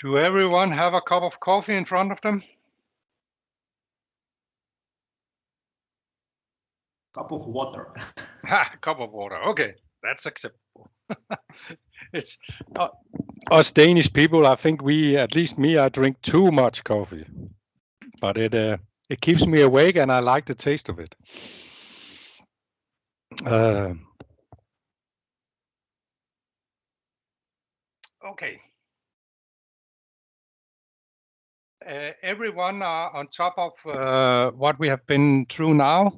Do everyone have a cup of coffee in front of them? Cup of water. Cup of water. Okay, that's acceptable. It's us Danish people. I think at least me, I drink too much coffee, but it keeps me awake, and I like the taste of it. Okay. Everyone are on top of what we have been through now.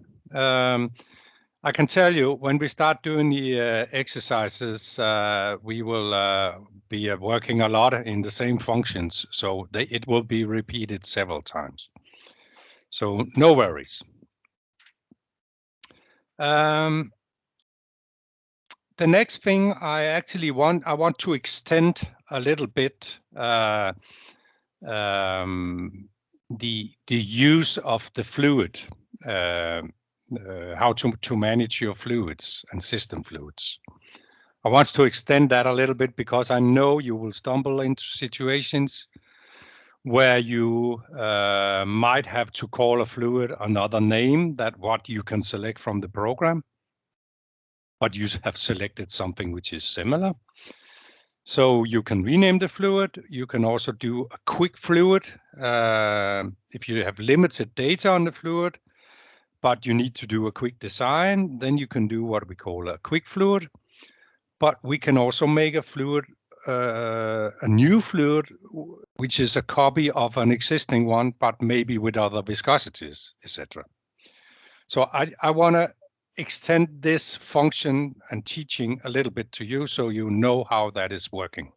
I can tell you when we start doing the exercises, we will be working a lot in the same functions, so it will be repeated several times. So no worries. The next thing I want to extend a little bit the use of the fluid, how to manage your fluids and system fluids. I want to extend that a little bit because I know you will stumble into situations where you might have to call a fluid another name than what you can select from the program, but you have selected something which is similar. So you can rename the fluid. You can also do a quick fluid if you have limited data on the fluid, but you need to do a quick design. Then you can do what we call a quick fluid. But we can also make a fluid, a new fluid, which is a copy of an existing one, but maybe with other viscosities, etc. So I want to extend this function and teaching a little bit to you so you know how that is working.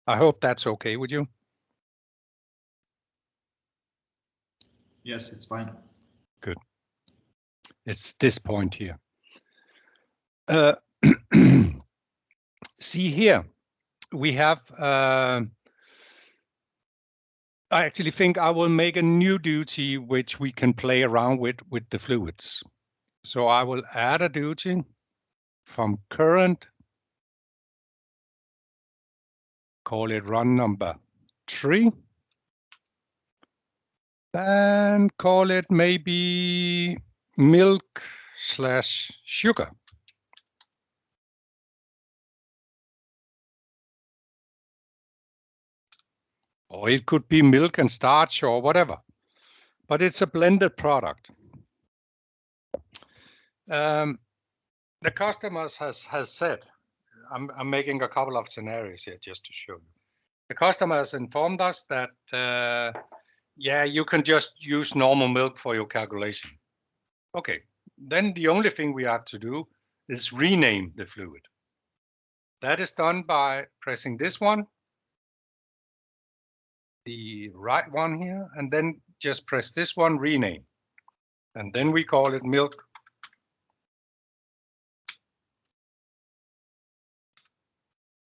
I hope that's okay with you. Yes, it's fine. Good. It's this point here. See here, we have, I actually think I will make a new duty which we can play around with the fluids. So I will add a duty from current, call it run number 3, and call it maybe milk/sugar. Or it could be milk and starch or whatever, but it's a blended product. The customers has said, I'm making a couple of scenarios here just to show you. The customer has informed us that, yeah, you can just use normal milk for your calculation. Okay, then the only thing we have to do is rename the fluid. That is done by pressing this one, the right one here, and then just press this one, rename. And then we call it milk.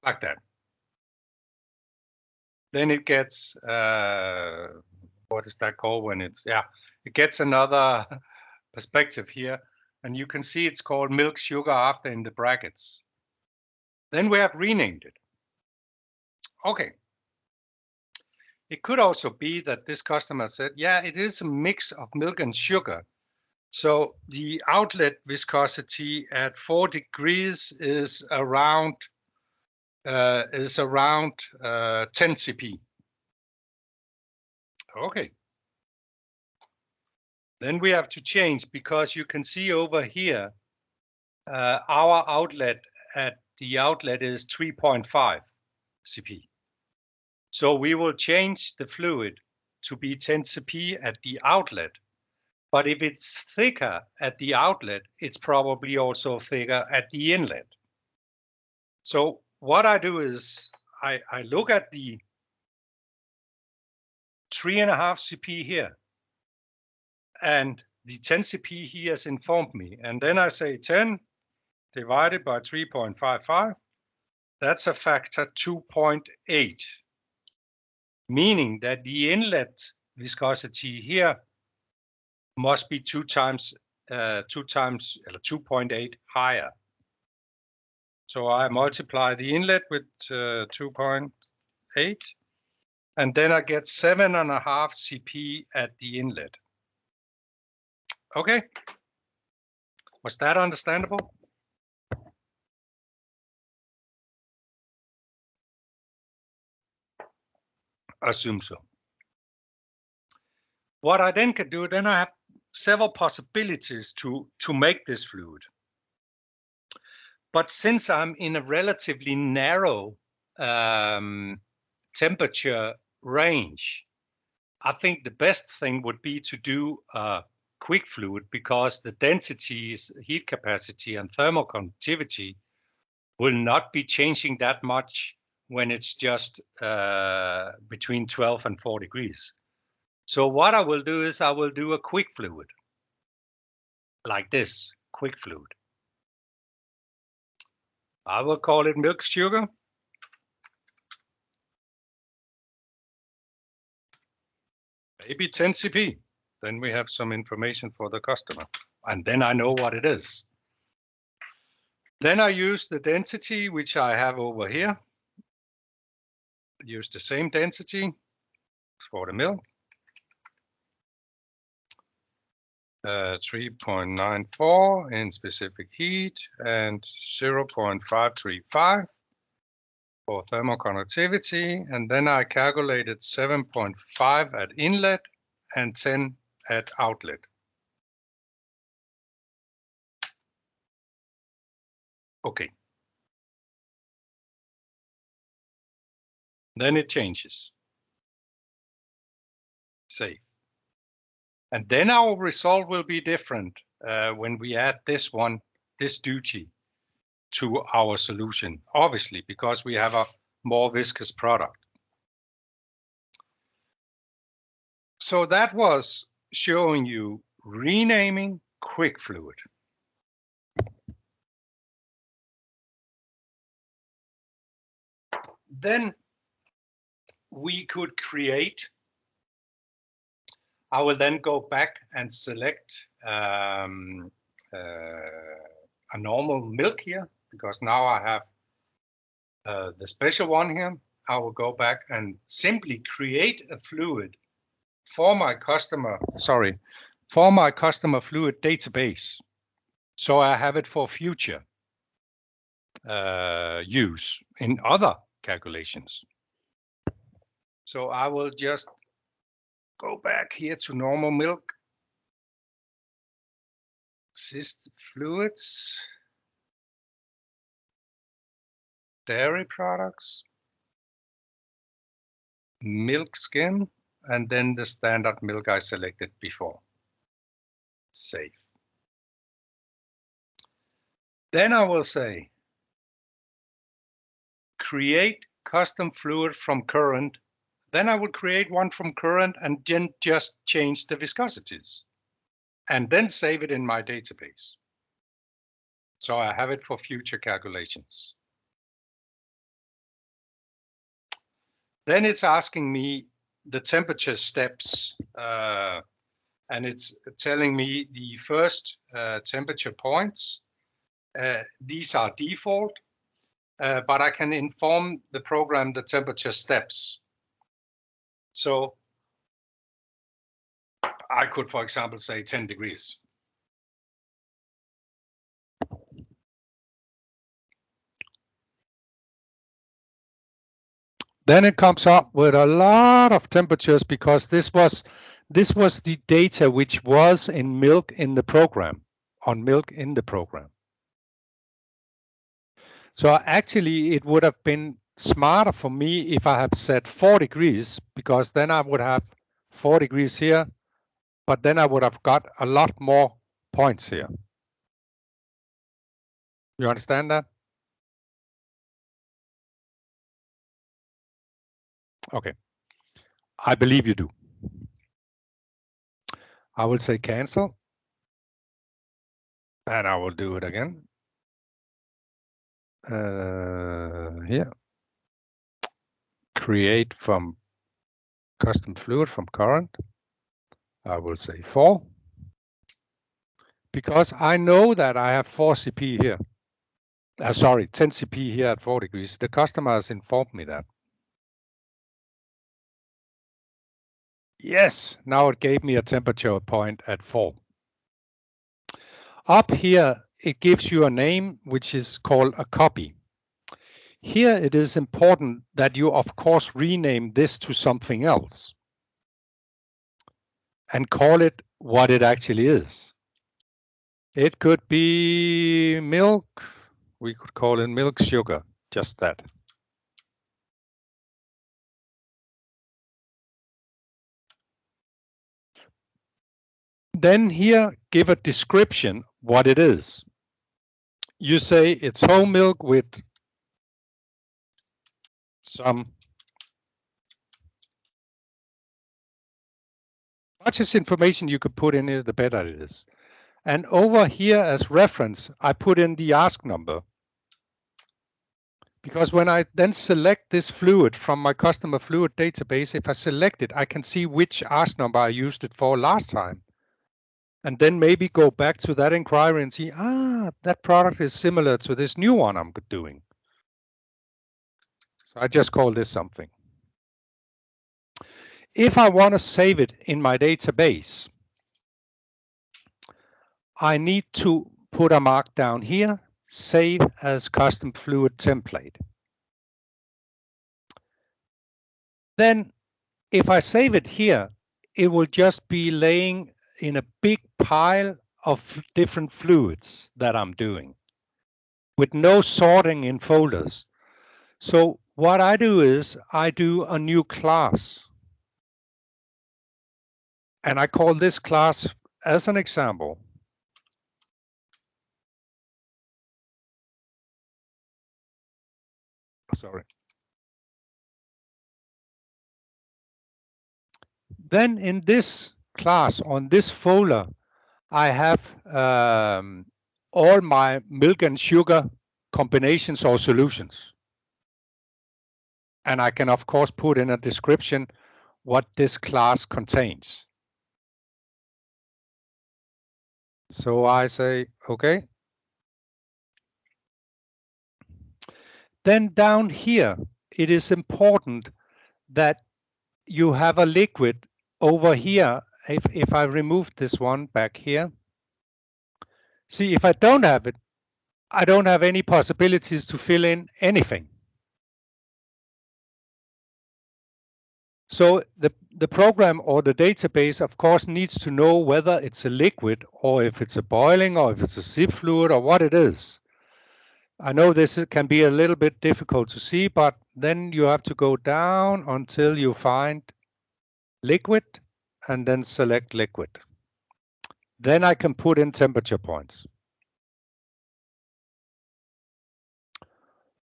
Like that. Then it gets, what is that called when it's, yeah, it gets another perspective here. And you can see it's called milk sugar after in the brackets. Then we have renamed it. Okay. It could also be that this customer said, yeah, it is a mix of milk and sugar. So the outlet viscosity at 4 degrees is around 10 CP. Okay. Then we have to change because you can see over here, our outlet at the outlet is 3.5 CP. So we will change the fluid to be 10 CP at the outlet. But if it's thicker at the outlet, it's probably also thicker at the inlet. So what I do is I look at the 3.5 CP here, and the 10 CP here has informed me. And then I say 10 divided by 3.55, that's a factor 2.8, meaning that the inlet viscosity here must be 2.8 higher. So I multiply the inlet with 2.8, And then I get 7.5 CP at the inlet. Okay. Was that understandable? I assume so. What I then can do, then I have several possibilities to make this fluid. But since I'm in a relatively narrow temperature range, I think the best thing would be to do a quick fluid, because the densities, heat capacity, and thermal conductivity will not be changing that much when it's just between 12 and 4 degrees. So what I will do is I will do a quick fluid like this, quick fluid. I will call it milk sugar. Maybe 10 CP. Then we have some information for the customer. And then I know what it is. Then I use the density, which I have over here. Use the same density for the milk. 3.94 in specific heat and 0.535 for thermal conductivity. And then I calculated 7.5 at inlet and 10 at outlet. Okay. Then it changes. Save. And then our result will be different when we add this one, this duty, to our solution, obviously, because we have a more viscous product. So that was showing you renaming quick fluid. Then we could create, I will then go back and select a normal milk here, because now I have the special one here. I will go back and simply create a fluid for my customer, for my customer fluid database. So I have it for future use in other calculations. So I will just go back here to normal milk, cyst fluids, dairy products, milk skim, and then the standard milk I selected before. Save. Then I will say, create custom fluid from current. Then I will create one from current and then just change the viscosities and then save it in my database. So I have it for future calculations. Then it's asking me the temperature steps, and it's telling me the first temperature points. These are default, but I can inform the program the temperature steps. So I could, for example, say 10 degrees. Then it comes up with a lot of temperatures, because this was the data which was in milk in the program, on milk in the program. So actually it would have been smarter for me if I had set 4 degrees, because then I would have 4 degrees here, but then I would have got a lot more points here. You understand that? Okay. I believe you do. I will say cancel. And I will do it again. Here. Create from custom fluid from current. I will say 4. Because I know that I have 4 CP here. Sorry, 10 CP here at 4 degrees. The customer has informed me that. Yes, now it gave me a temperature point at 4. Up here, it gives you a name which is called a copy. Here it is important that you, of course, rename this to something else and call it what it actually is. It could be milk. We could call it milk sugar, just that. Then here, give a description what it is. You say it's whole milk with some. Much as information you could put in here, the better it is. And over here as reference, I put in the ASK number. Because when I then select this fluid from my customer fluid database, if I select it, I can see which ASK number I used it for last time. And then maybe go back to that inquiry and see, that product is similar to this new one I'm doing. So I just call this something. If I want to save it in my database, I need to put a mark down here, save as custom fluid template. Then if I save it here, it will just be laying in a big pile of different fluids that I'm doing with no sorting in folders. So what I do is I do a new class. And I call this class, as an example, sorry. Then in this class, on this folder, I have all my milk and sugar combinations or solutions. And I can, of course, put in a description what this class contains. So I say, okay. Then down here, it is important that you have a liquid over here. If I remove this one back here, see, if I don't have it, I don't have any possibilities to fill in anything. So the program or the database, of course, needs to know whether it's a liquid or if it's a boiling or if it's a zip fluid or what it is. I know this can be a little bit difficult to see, but then you have to go down until you find liquid and then select liquid. Then I can put in temperature points.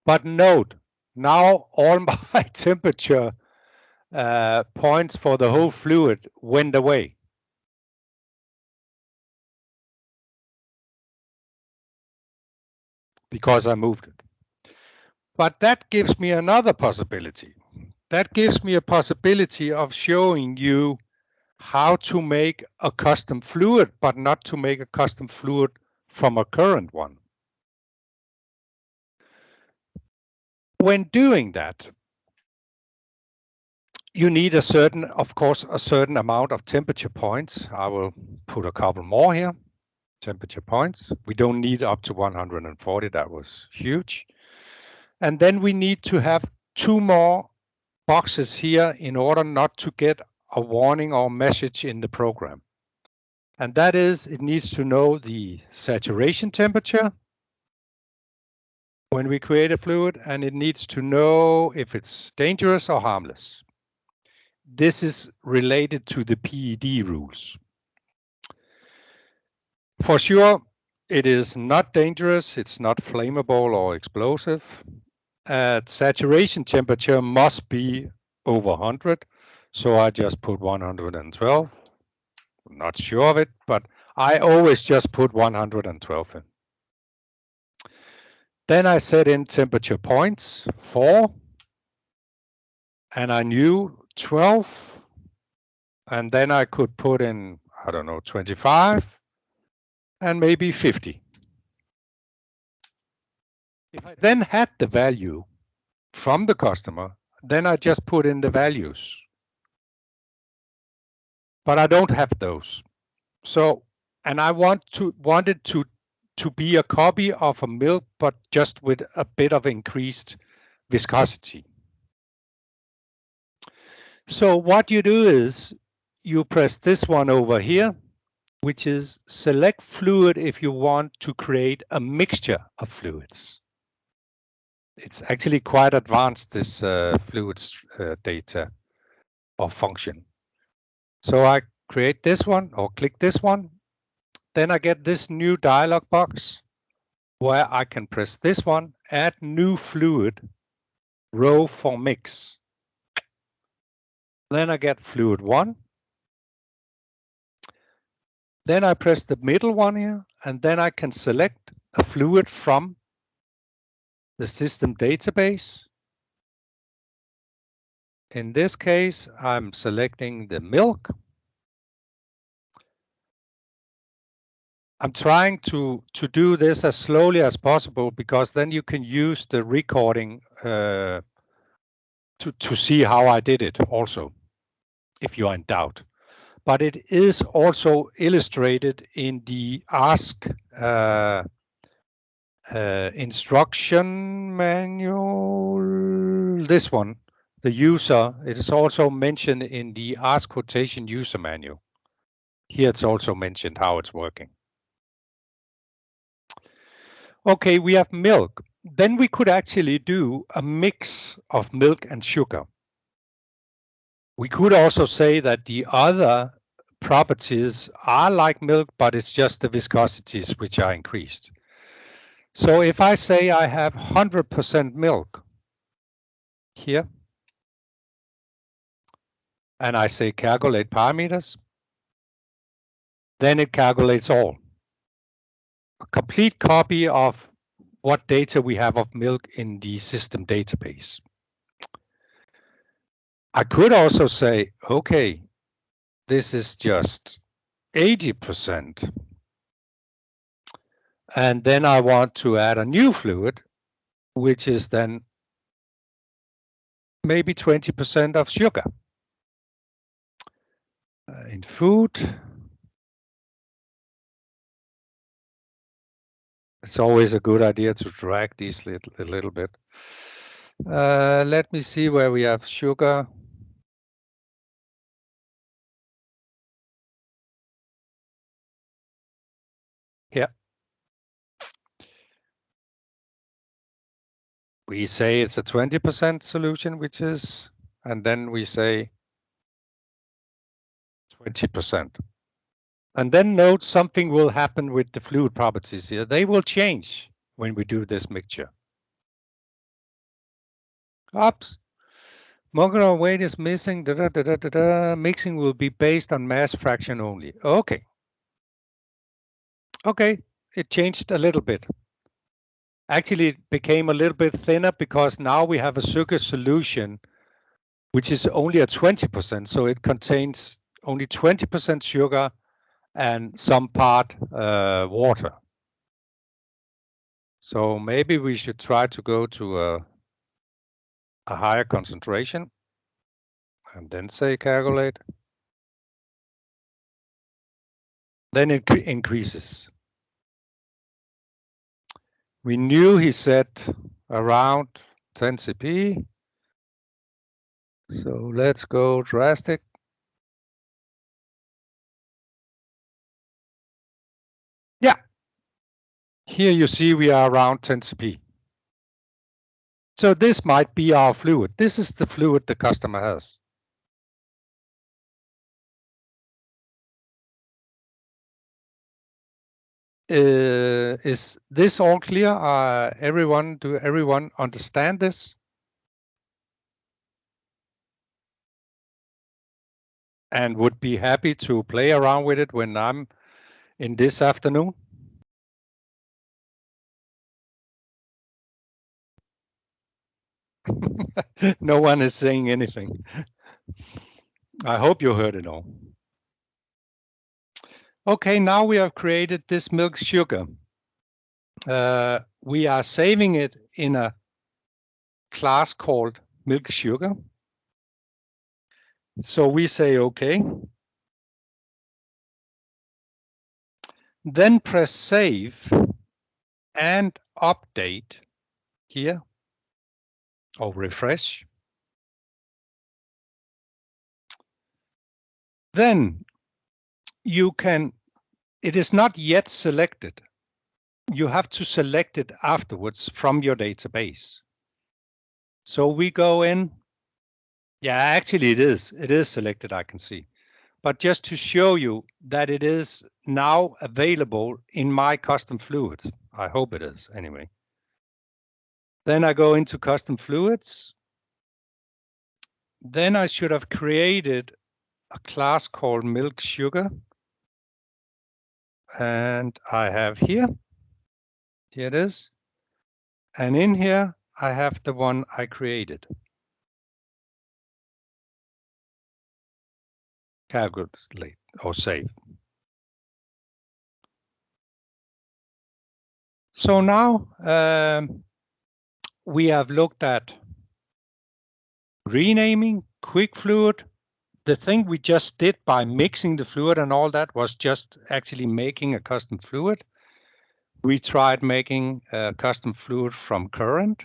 But note, now all my temperature points for the whole fluid went away. Because I moved it. But that gives me another possibility. That gives me a possibility of showing you how to make a custom fluid, but not to make a custom fluid from a current one. When doing that, you need a certain, of course, a certain amount of temperature points. I will put a couple more here. Temperature points. We don't need up to 140. That was huge. And then we need to have 2 more boxes here in order not to get a warning or message in the program. And that is, it needs to know the saturation temperature when we create a fluid, and it needs to know if it's dangerous or harmless. This is related to the PED rules. For sure, it is not dangerous, it's not flammable or explosive. Saturation temperature must be over 100, so I just put 112. I'm not sure of it, but I always just put 112 in. Then I set in temperature points, 4, and I knew 12, and then I could put in, I don't know, 25, and maybe 50. If I then had the value from the customer, then I just put in the values. but I don't have those. So, and I wanted to be a copy of a milk, but just with a bit of increased viscosity. So what you do is you press this one over here, which is select fluid if you want to create a mixture of fluids. It's actually quite advanced, this fluids data or function. So I create this one or click this one. Then I get this new dialog box where I can press this one, add new fluid, row for mix. Then I get fluid 1. Then I press the middle one here, and then I can select a fluid from the system database. In this case, I'm selecting the milk. I'm trying to do this as slowly as possible, because then you can use the recording to see how I did it also, if you are in doubt. But it is also illustrated in the ASK instruction manual. This one, the user, it is also mentioned in the ASK quotation user manual. Here it's also mentioned how it's working. Okay, we have milk. Then we could actually do a mix of milk and sugar. We could also say that the other properties are like milk, but it's just the viscosities which are increased. So if I say I have 100% milk here, and I say calculate parameters, then it calculates all. A complete copy of what data we have of milk in the system database. I could also say, okay, this is just 80%. And then I want to add a new fluid, which is then maybe 20% of sugar. In food, it's always a good idea to drag these a little bit. Let me see where we have sugar. Here. We say it's a 20% solution, which is, and then we say 20%. And then note something will happen with the fluid properties here. They will change when we do this mixture. Oops. Molecular weight is missing. Mixing will be based on mass fraction only. Okay. Okay, it changed a little bit. Actually, it became a little bit thinner because now we have a sugar solution which is only at 20%. So it contains only 20% sugar and some part water. So maybe we should try to go to a higher concentration and then say calculate. Then it increases. We knew he said around 10 CP. So let's go drastic. Yeah. Here you see we are around 10 CP. So this might be our fluid. This is the fluid the customer has. Is this all clear? Do everyone understand this? And would be happy to play around with it when I'm in this afternoon? No one is saying anything. I hope you heard it all. Okay, now we have created this milk sugar. We are saving it in a class called milk sugar. So we say, okay, Then press save and update here, or refresh. Then you can, it is not yet selected. You have to select it afterwards from your database. So we go in. Yeah, actually it is selected, I can see. But just to show you that it is now available in my custom fluids. I hope it is anyway. Then I go into custom fluids. Then I should have created a class called milk sugar. And I have here it is. And in here, I have the one I created. Calculate or save. So now we have looked at renaming, quick fluid. The thing we just did by mixing the fluid and all that was just actually making a custom fluid. We tried making a custom fluid from current.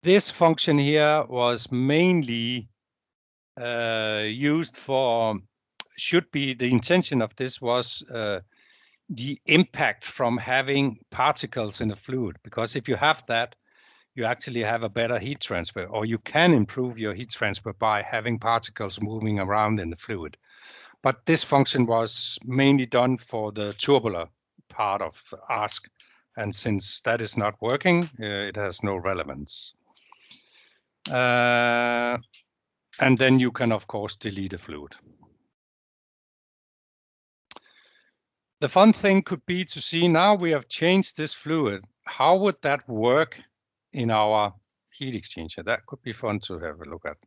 This function here was mainly used for, the intention of this was the impact from having particles in a fluid, because if you have that, you actually have a better heat transfer, or you can improve your heat transfer by having particles moving around in the fluid. But this function was mainly done for the tubular part of ASK, and since that is not working, it has no relevance. And then you can, of course, delete a fluid. The fun thing could be to see now we have changed this fluid. How would that work in our heat exchanger? That could be fun to have a look at.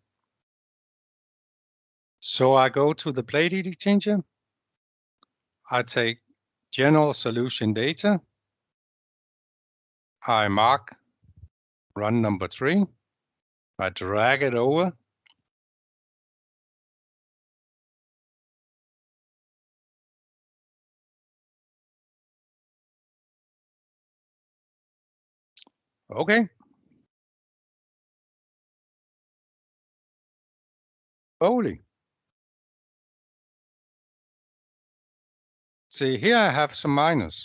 So I go to the plate heat exchanger. I take general solution data. I mark run number 3. I drag it over. Okay. Holy. See, here I have some minus.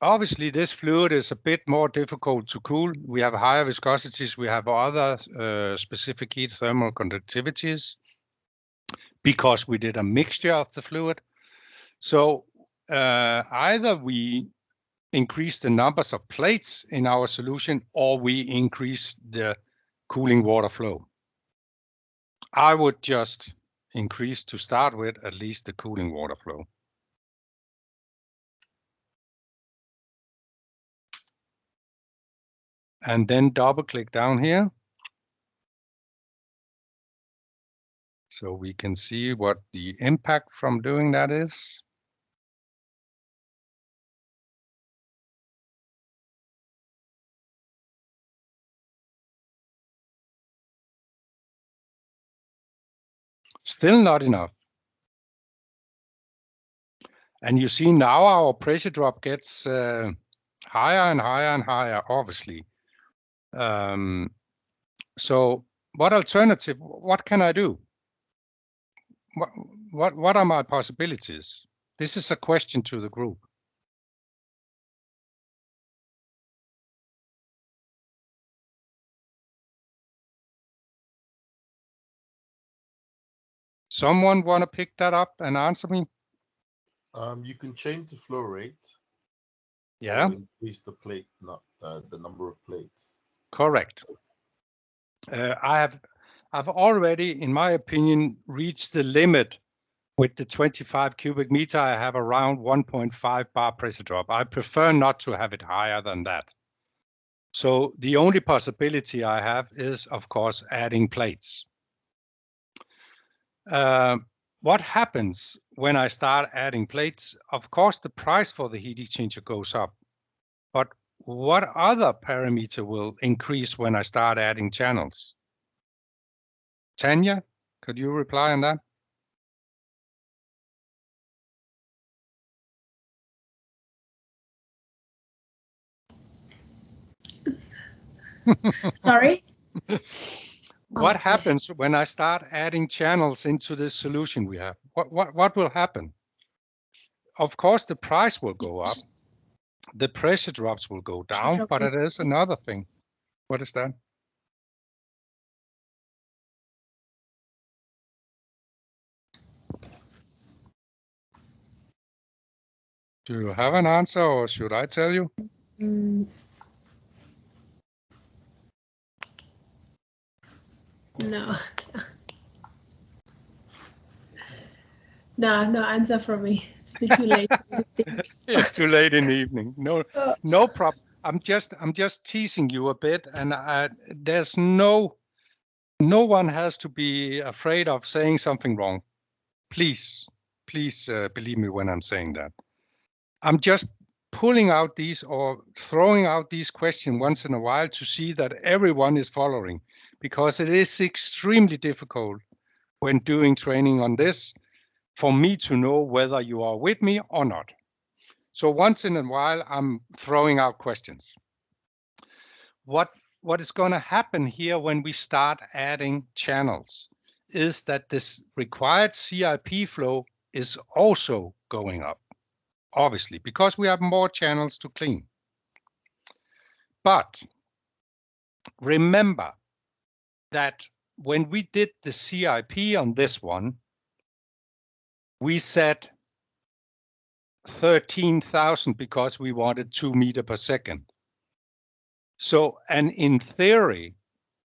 Obviously, this fluid is a bit more difficult to cool. We have higher viscosities. We have other specific heat thermal conductivities because we did a mixture of the fluid. So either we increase the numbers of plates in our solution or we increase the cooling water flow. I would just increase, to start with, at least the cooling water flow. And then double click down here. So we can see what the impact from doing that is. Still not enough. And you see now our pressure drop gets higher and higher and higher, obviously. So what alternative, what can I do? What are my possibilities? This is a question to the group. Someone want to pick that up and answer me? You can change the flow rate. Yeah. Or increase the plate, not the number of plates. Correct. I've already, in my opinion, reached the limit with the 25 cubic meter. I have around 1.5 bar pressure drop. I prefer not to have it higher than that. So the only possibility I have is, of course, adding plates. What happens when I start adding plates? Of course, the price for the heat exchanger goes up. But what other parameter will increase when I start adding channels? Tanya, could you reply on that? Sorry? What Okay. happens when I start adding channels into this solution we have? What will happen? Of course, the price will go up. The pressure drops will go down, but it is another thing. What is that? Do you have an answer, or should I tell you? No. No answer from me. It's a bit too late. It's too late in the evening. No problem. I'm just teasing you a bit, and there's no one has to be afraid of saying something wrong. Please believe me when I'm saying that. I'm just pulling out these or throwing out these questions once in a while to see that everyone is following, because it is extremely difficult when doing training on this for me to know whether you are with me or not. So once in a while, I'm throwing out questions. What is going to happen here when we start adding channels is that this required CIP flow is also going up, obviously, because we have more channels to clean. But remember that when we did the CIP on this one, we set 13,000 because we wanted 2 meters per second. So, and in theory,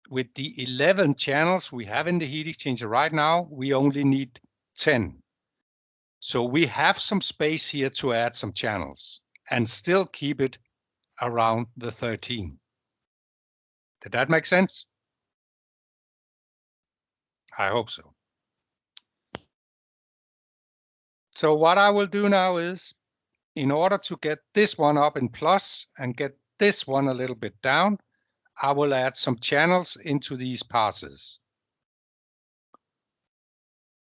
with the 11 channels we have in the heat exchanger right now, we only need 10. So we have some space here to add some channels and still keep it around the 13. Did that make sense? I hope so. So what I will do now is, in order to get this one up in plus and get this one a little bit down, I will add some channels into these passes.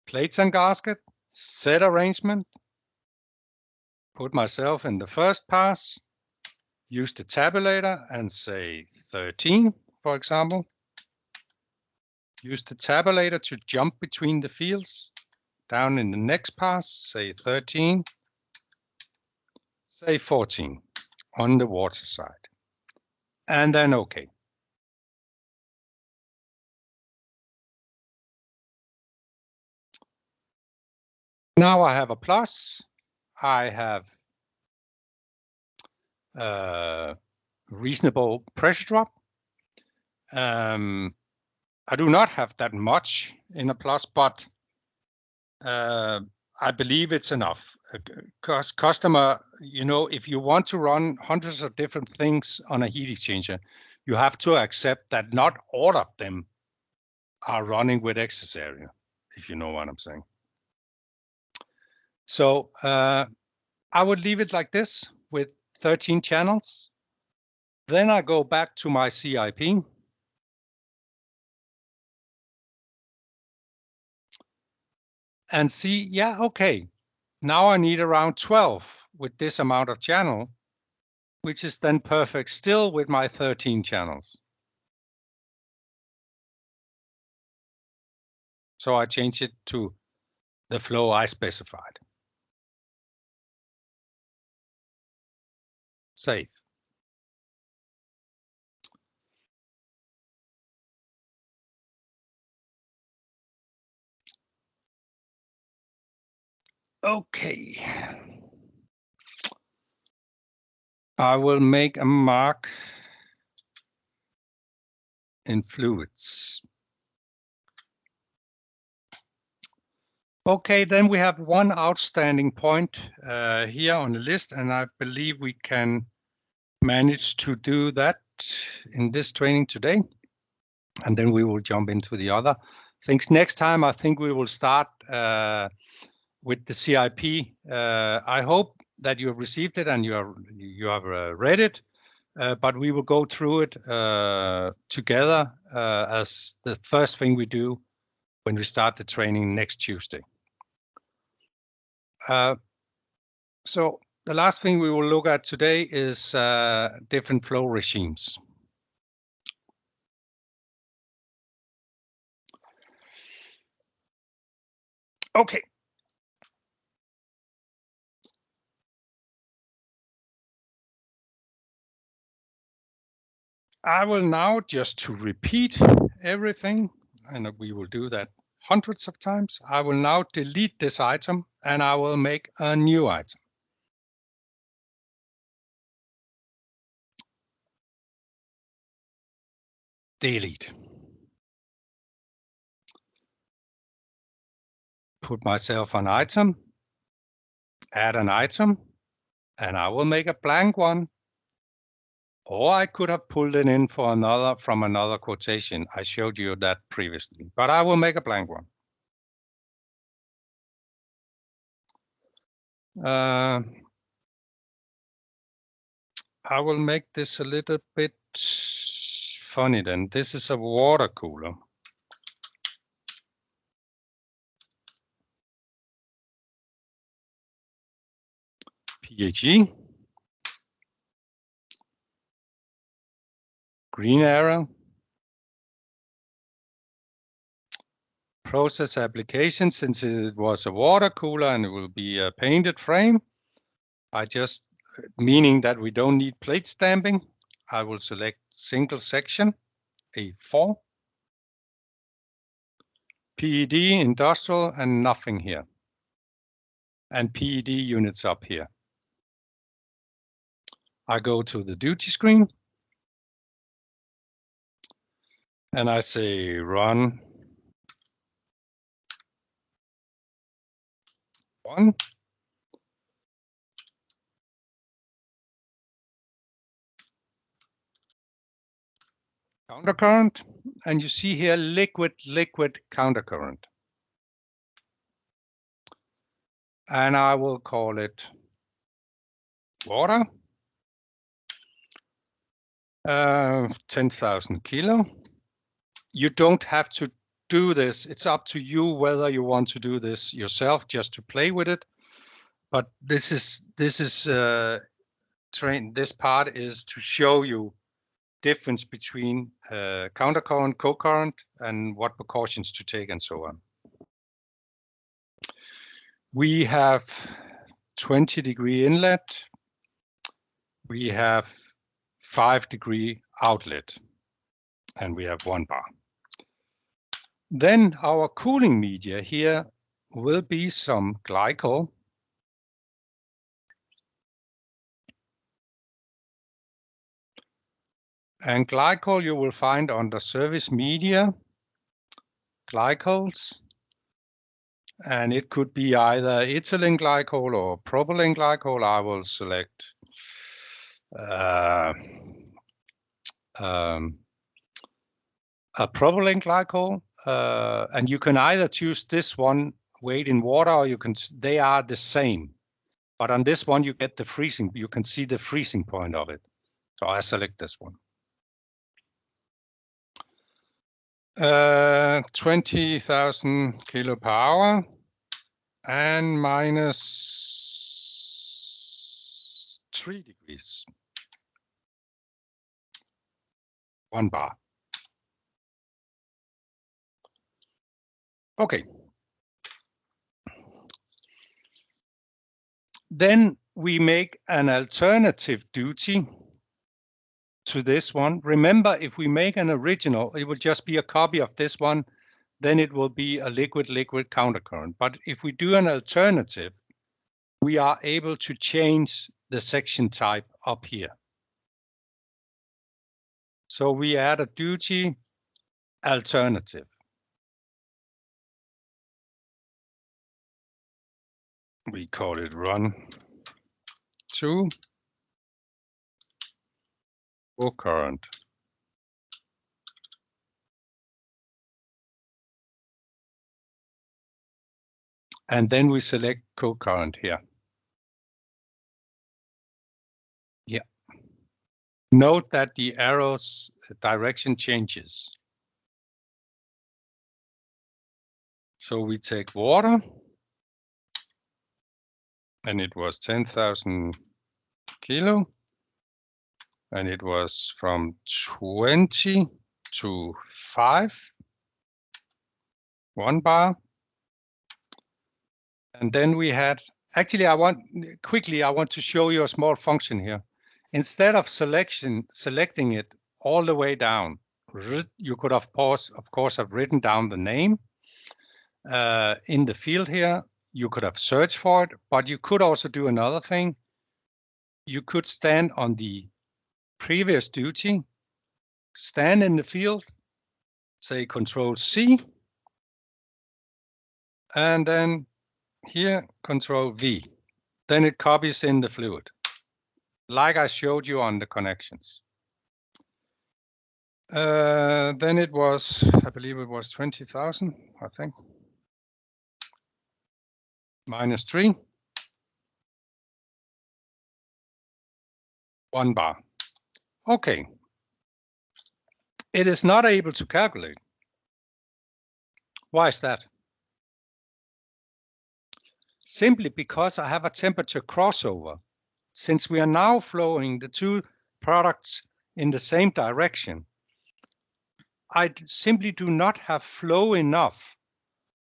Plates and gasket, set arrangement, put myself in the first pass, use the tabulator and say 13, for example. Use the tabulator to jump between the fields. Down in the next pass, say 13, say 14 on the water side. And then OK. Now I have a plus. I have reasonable pressure drop. I do not have that much in a plus, but I believe it's enough. Because customer, you know, if you want to run hundreds of different things on a heat exchanger, you have to accept that not all of them are running with excess area, if you know what I'm saying. So I would leave it like this with 13 channels. Then I go back to my CIP. And see, yeah, okay. Now I need around 12 with this amount of channel, which is then perfect still with my 13 channels. So I change it to the flow I specified. Save. Okay. I will make a mark in fluids. Okay, then we have one outstanding point here on the list, and I believe we can manage to do that in this training today. And then we will jump into the other things. Next time, I think we will start with the CIP. I hope that you have received it and you have read it, but we will go through it together as the first thing we do when we start the training next Tuesday. So the last thing we will look at today is different flow regimes. Okay. I will now, just to repeat everything, and we will do that hundreds of times, I will now delete this item and I will make a new item. Delete. Put myself an item, add an item, and I will make a blank one. Or I could have pulled it in for from another quotation. I showed you that previously, but I will make a blank one. I will make this a little bit funny then. This is a water cooler. PHE. Green arrow. Process application, since it was a water cooler and it will be a painted frame, meaning that we don't need plate stamping, I will select single section, A4. PED, industrial, and nothing here. And PED units up here. I go to the duty screen. And I say run 1. Countercurrent, and you see here liquid countercurrent. And I will call it water, 10,000 kilo. You don't have to do this. It's up to you whether you want to do this yourself just to play with it. But this part is to show you difference between countercurrent, co-current, and what precautions to take and so on. We have 20-degree inlet. We have 5-degree outlet, and we have 1 bar. Then our cooling media here will be some glycol. And glycol you will find under service media, glycols. And it could be either ethylene glycol or propylene glycol. I will select a propylene glycol. And you can either choose this one, weighed in water, or they are the same. But on this one, you get the freezing, you can see the freezing point of it. So I select this one. 20,000 kilo per hour and minus 3 degrees. 1 bar. Okay. Then we make an alternative duty to this one. Remember, if we make an original, it will just be a copy of this one. Then it will be a liquid countercurrent. But if we do an alternative, we are able to change the section type up here. So we add a duty alternative. We call it run 2 co-current. And then we select co-current here. Yeah. Note that the arrow's direction changes. So we take water, and it was 10,000 kilo, and it was from 20 to 5, 1 bar. And then we had, actually, I want to show you a small function here. Instead of selecting it all the way down, you could of course have written down the name in the field here. You could have searched for it, but you could also do another thing. You could stand on the previous duty, stand in the field, say Control C, and then here Control V. Then it copies in the fluid, like I showed you on the connections. Then it was, I believe it was 20,000, I think. -3. 1 bar. Okay. It is not able to calculate. Why is that? Simply because I have a temperature crossover. Since we are now flowing the two products in the same direction, I simply do not have flow enough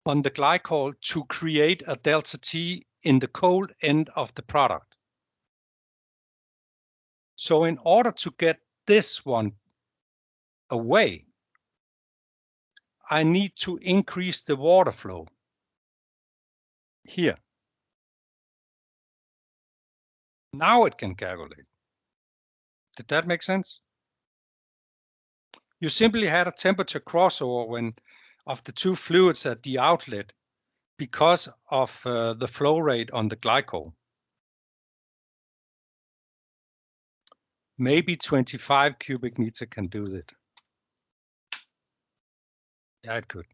on the glycol to create a delta T in the cold end of the product. So in order to get this one away, I need to increase the water flow here. Now it can calculate. Did that make sense? You simply had a temperature crossover of the two fluids at the outlet because of the flow rate on the glycol. Maybe 25 cubic meter can do it. Yeah, it could.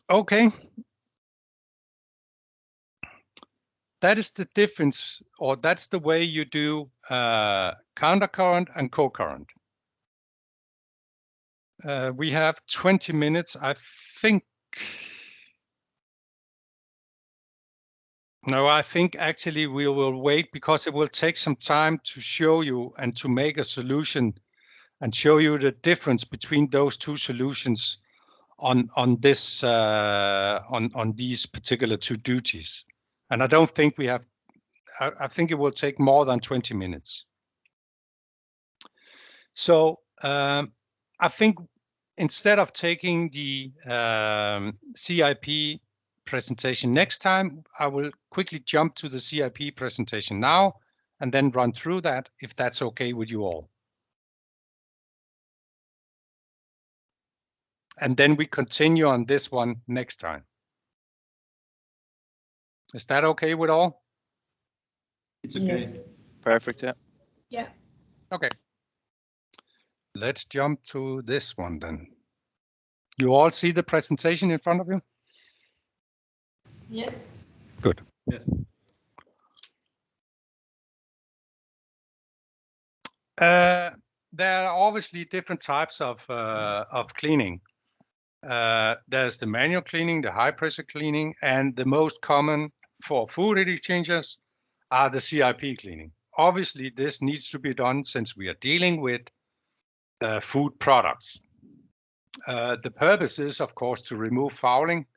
Okay. That is the difference, or that's the way you do countercurrent and co-current. We have 20 minutes, I think. No, I think actually we will wait because it will take some time to show you and to make a solution and show you the difference between those two solutions on this on these particular two duties. And I don't think we have. I think it will take more than 20 minutes. So I think instead of taking the CIP presentation next time, I will quickly jump to the CIP presentation now and then run through that if that's okay with you all. And then we continue on this one next time. Is that okay with all? It's okay. Yes. Perfect. Yeah. Yeah. Okay. Let's jump to this one then. You all see the presentation in front of you? Yes. Good. Yes. There are obviously different types of cleaning. There's the manual cleaning, the high pressure cleaning, and the most common for food heat exchangers are the CIP cleaning. Obviously, this needs to be done since we are dealing with food products. The purpose is, of course, to remove fouling,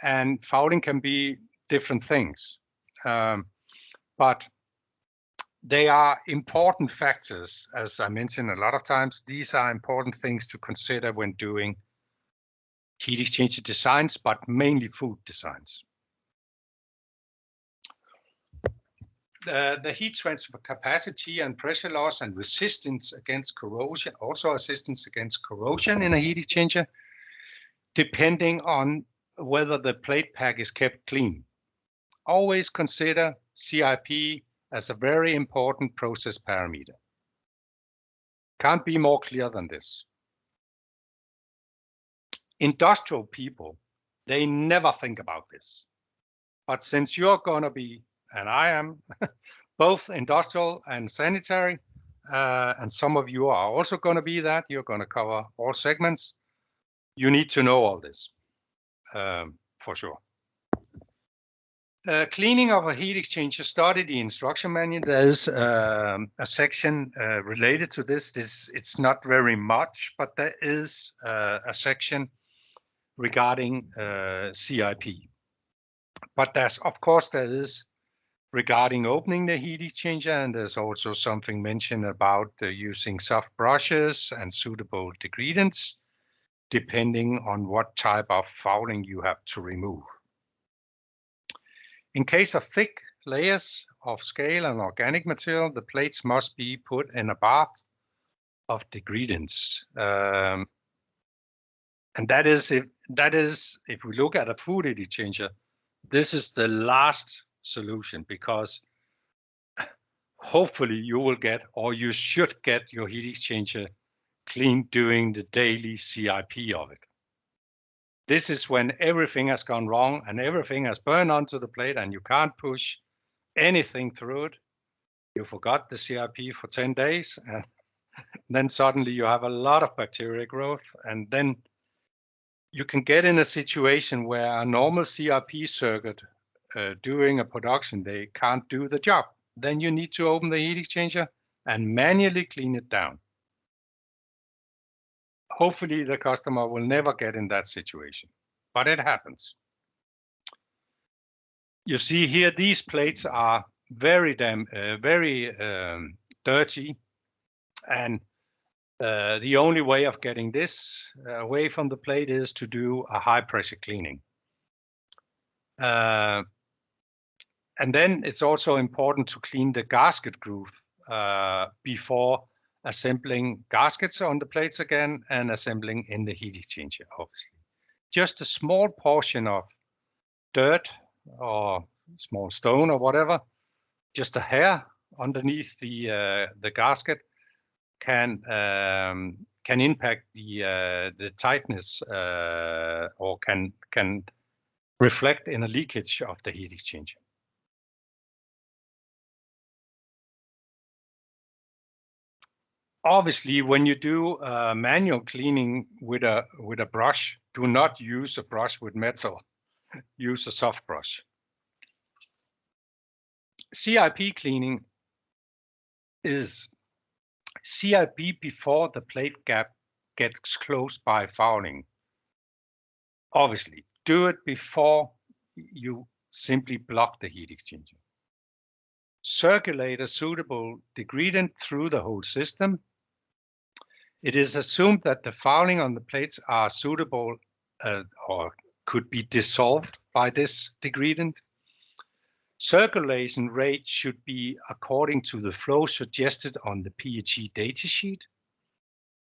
and fouling can be different things. But they are important factors, as I mentioned a lot of times. These are important things to consider when doing heat exchanger designs, but mainly food designs. The heat transfer capacity and pressure loss and resistance against corrosion, also resistance against corrosion in a heat exchanger, depending on whether the plate pack is kept clean. Always consider CIP as a very important process parameter. Can't be more clear than this. Industrial people, they never think about this. But since you're going to be, and I am, both industrial and sanitary, and some of you are also going to be that, you're going to cover all segments, you need to know all this, for sure. Cleaning of a heat exchanger, study the instruction manual. There's a section related to this. It's not very much, but there is a section regarding CIP. But of course there is regarding opening the heat exchanger, and there's also something mentioned about using soft brushes and suitable degreasants, depending on what type of fouling you have to remove. In case of thick layers of scale and organic material, the plates must be put in a bath of degreasants. And that is if we look at a food heat exchanger, this is the last solution, because hopefully you will get, or you should get, your heat exchanger cleaned during the daily CIP of it. This is when everything has gone wrong and everything has burned onto the plate and you can't push anything through it. You forgot the CIP for 10 days, and then suddenly you have a lot of bacteria growth, and then you can get in a situation where a normal CIP circuit during a production day can't do the job. Then you need to open the heat exchanger and manually clean it down. Hopefully the customer will never get in that situation, but it happens. You see here, these plates are very dirty, and the only way of getting this away from the plate is to do a high pressure cleaning. And then it's also important to clean the gasket groove before assembling gaskets on the plates again and assembling in the heat exchanger, obviously. Just a small portion of dirt or small stone or whatever, just a hair underneath the gasket can impact the tightness or can reflect in a leakage of the heat exchanger. Obviously, when you do manual cleaning with a brush, do not use a brush with metal. Use a soft brush. CIP cleaning is CIP before the plate gap gets closed by fouling. Obviously, do it before you simply block the heat exchanger. Circulate a suitable degreasant through the whole system. It is assumed that the fouling on the plates are suitable or could be dissolved by this degreasant. Circulation rate should be according to the flow suggested on the PHE datasheet.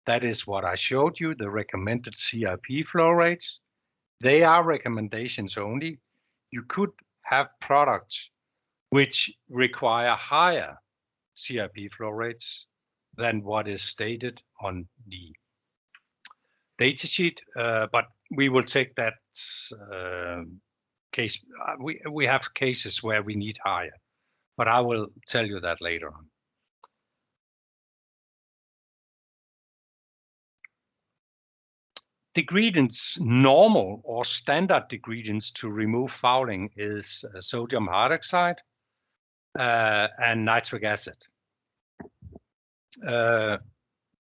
That is what I showed you, the recommended CIP flow rates. They are recommendations only. You could have products which require higher CIP flow rates than what is stated on the datasheet, but we will take that case. We have cases where we need higher, but I will tell you that later on. Degreasants, normal or standard degreasants to remove fouling is sodium hydroxide and nitric acid.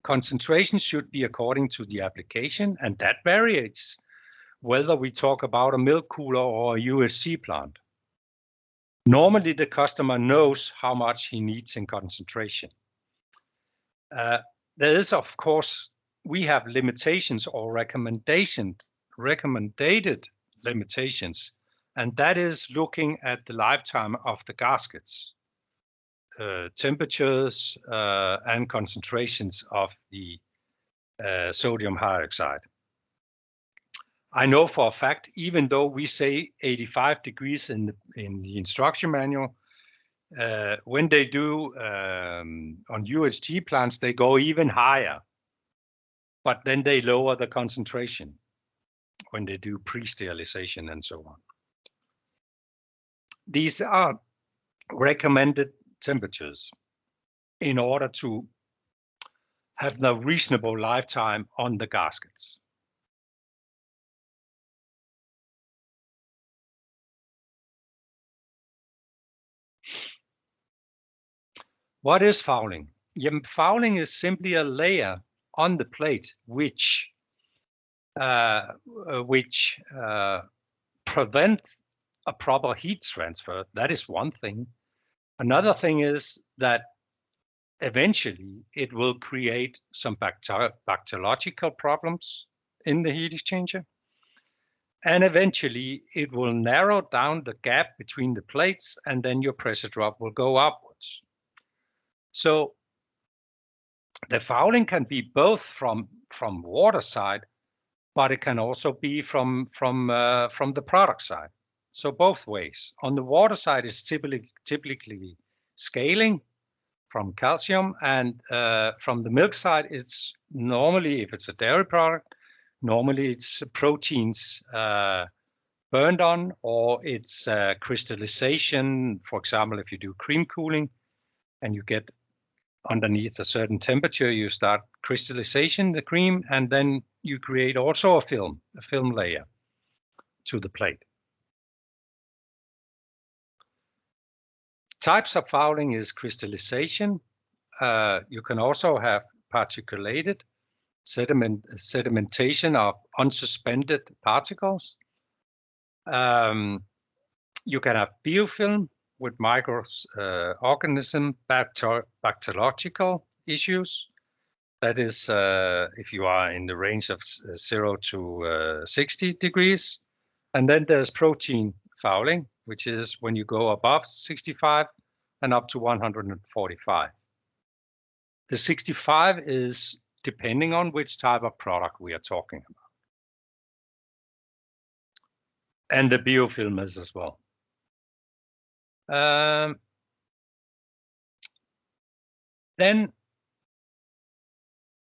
Concentration should be according to the application, and that varies whether we talk about a milk cooler or a UHT plant. Normally, the customer knows how much he needs in concentration. There is, of course, we have limitations or recommended limitations, and that is looking at the lifetime of the gaskets, temperatures and concentrations of the sodium hydroxide. I know for a fact, even though we say 85 degrees in the instruction manual, when they do on UHT plants, they go even higher, but then they lower the concentration when they do pre-sterilization and so on. These are recommended temperatures in order to have the reasonable lifetime on the gaskets. What is fouling? Fouling is simply a layer on the plate which prevents a proper heat transfer. That is one thing. Another thing is that eventually it will create some bacteriological problems in the heat exchanger. And eventually it will narrow down the gap between the plates, and then your pressure drop will go upwards. So the fouling can be both from water side, but it can also be from the product side. So both ways. On the water side, it's typically scaling from calcium, and from the milk side, it's normally, if it's a dairy product, normally it's proteins burned on, or it's crystallization. For example, if you do cream cooling and you get underneath a certain temperature, you start crystallization, the cream, and then you create also a film layer to the plate. Types of fouling is crystallization. You can also have particulated sedimentation of unsuspended particles. You can have biofilm with microorganism bacteriological issues. That is if you are in the range of 0 to 60 degrees. And then there's protein fouling, which is when you go above 65 and up to 145. The 65 is depending on which type of product we are talking about. And the biofilm is as well. Then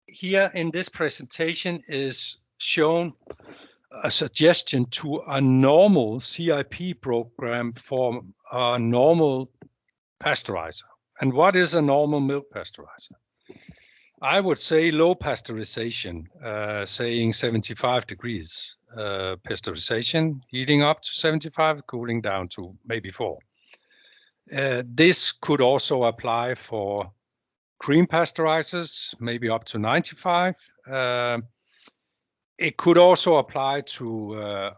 here in this presentation is shown a suggestion to a normal CIP program for a normal pasteurizer. And what is a normal milk pasteurizer? I would say low pasteurization, saying 75 degrees pasteurization, heating up to 75, cooling down to maybe 4. This could also apply for cream pasteurizers, maybe up to 95. It could also apply to,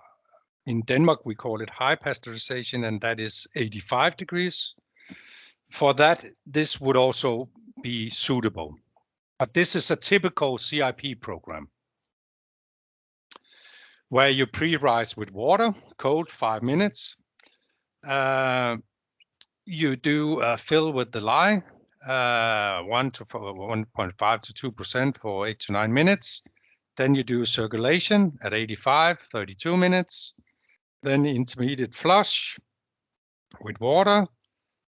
in Denmark, we call it high pasteurization, and that is 85 degrees. For that, this would also be suitable. But this is a typical CIP program where you pre-rise with water, cold 5 minutes. You do fill with the lye, 1.5 to 2% for 8 to 9 minutes. Then you do circulation at 85, 32 minutes. Then intermediate flush with water.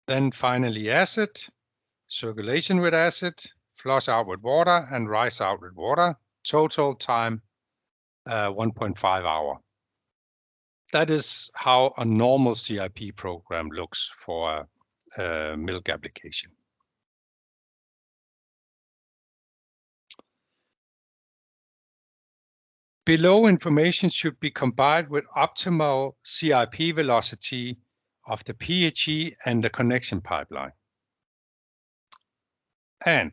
Then finally acid, circulation with acid, flush out with water, and rise out with water. Total time 1.5 hour. That is how a normal CIP program looks for a milk application. Below information should be combined with optimal CIP velocity of the PHE and the connection pipeline. And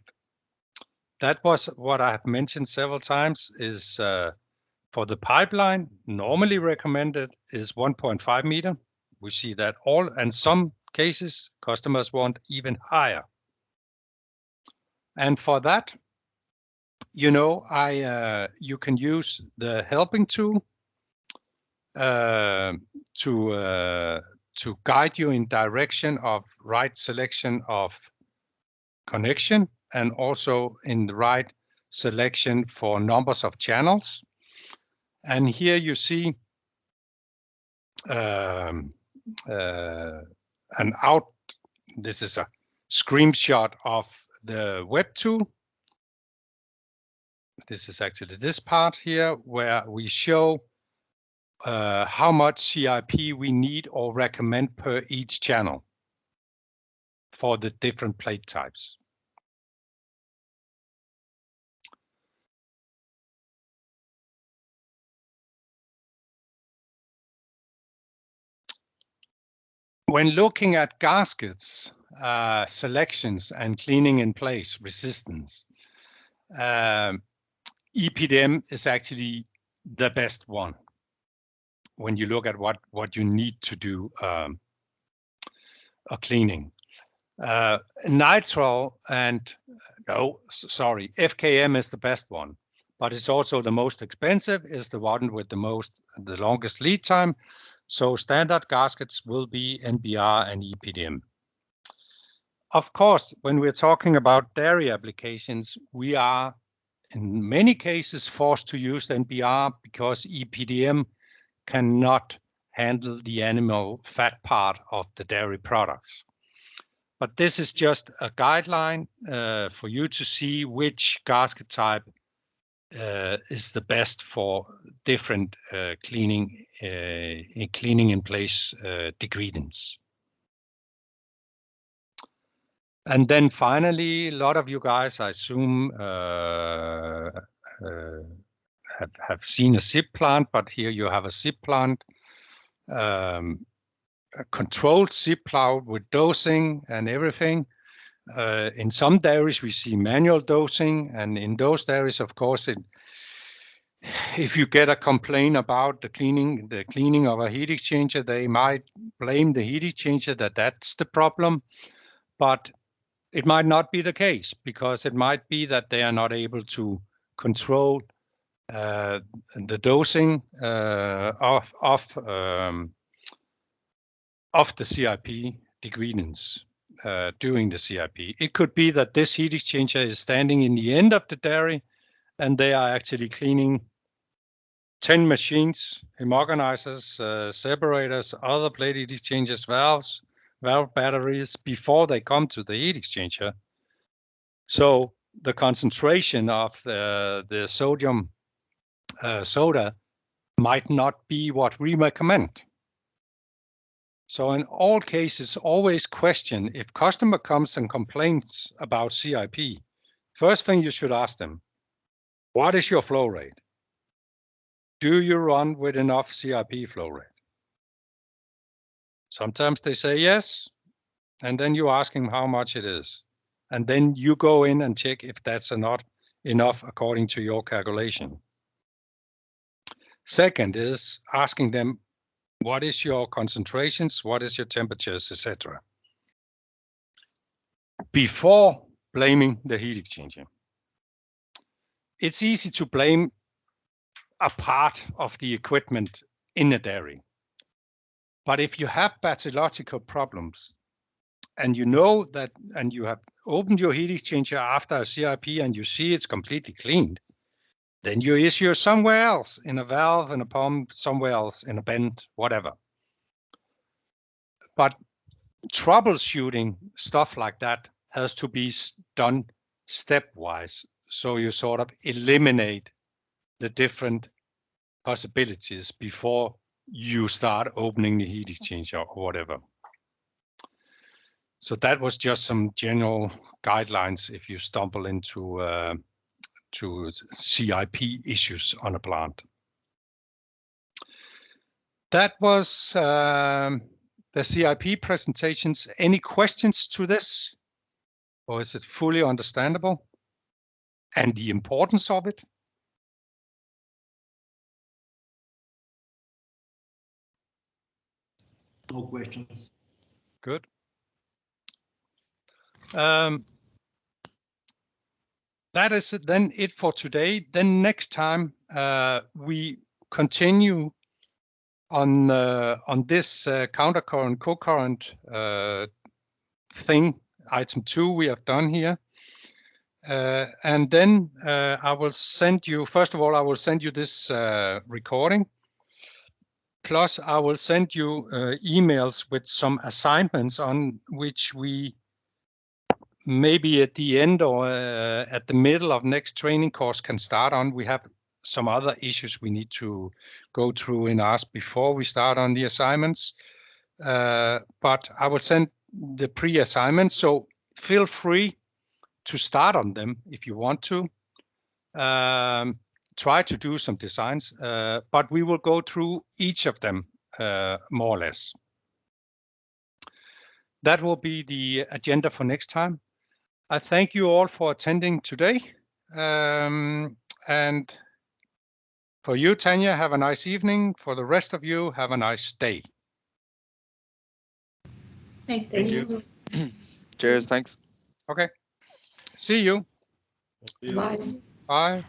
that was what I have mentioned several times is for the pipeline, normally recommended is 1.5 meter. We see that all, and some cases customers want even higher. And for that, you know, you can use the helping tool to guide you in direction of right selection of connection, and also in the right selection for numbers of channels. And here you see this is a screenshot of the web tool. This is actually this part here where we show how much CIP we need or recommend per each channel for the different plate types. When looking at gaskets, selections and cleaning in place resistance, EPDM is actually the best one when you look at what you need to do a cleaning. Nitrile and FKM is the best one, but it's also the most expensive, is the one with the longest lead time. So standard gaskets will be NBR and EPDM. Of course, when we're talking about dairy applications, we are in many cases forced to use NBR because EPDM cannot handle the animal fat part of the dairy products. But this is just a guideline for you to see which gasket type is the best for different cleaning in place degreadants. And then finally, a lot of you guys, I assume, have seen a SIP plant, but here you have a SIP plant, a controlled SIP plant with dosing and everything. In some dairies, we see manual dosing, and in those dairies, of course, if you get a complaint about the cleaning of a heat exchanger, they might blame the heat exchanger that's the problem, but it might not be the case, because it might be that they are not able to control the dosing of the CIP degreadants during the CIP. It could be that this heat exchanger is standing in the end of the dairy, and they are actually cleaning 10 machines, homogenizers, separators, other plate heat exchangers, valves, valve batteries before they come to the heat exchanger. So the concentration of the sodium soda might not be what we recommend. So in all cases, always question, if customer comes and complains about CIP, first thing you should ask them, what is your flow rate? Do you run with enough CIP flow rate? Sometimes they say yes, and then you ask him how much it is. And then you go in and check if that's not enough according to your calculation. Second is asking them, what is your concentrations? What is your temperatures, etc. Before blaming the heat exchanger. It's easy to blame a part of the equipment in a dairy. But if you have bacteriological problems, and you know that, and you have opened your heat exchanger after a CIP and you see it's completely cleaned, then your issue is somewhere else, in a valve, in a pump, somewhere else, in a bend, whatever. But troubleshooting stuff like that has to be done stepwise, so you sort of eliminate the different possibilities before you start opening the heat exchanger or whatever. So that was just some general guidelines if you stumble into to CIP issues on a plant. That was the CIP presentations. Any questions to this? Or is it fully understandable? And the importance of it? No questions. Good. That is then it for today. Then next time we continue on this countercurrent, co-current thing, item 2 we have done here. And then I will send you, first of all, I will send you this recording. Plus, I will send you emails with some assignments on which we maybe at the end or at the middle of next training course can start on. We have some other issues we need to go through in ASK before we start on the assignments. But I will send the pre-assignments, so feel free to start on them if you want to. Try to do some designs, but we will go through each of them more or less. that will be the agenda for next time. I thank you all for attending today. And for you, Tanya, have a nice evening. For the rest of you, have a nice day. Thank Thank you. Cheers. Thanks. Okay. See you. Yeah. Bye. Bye.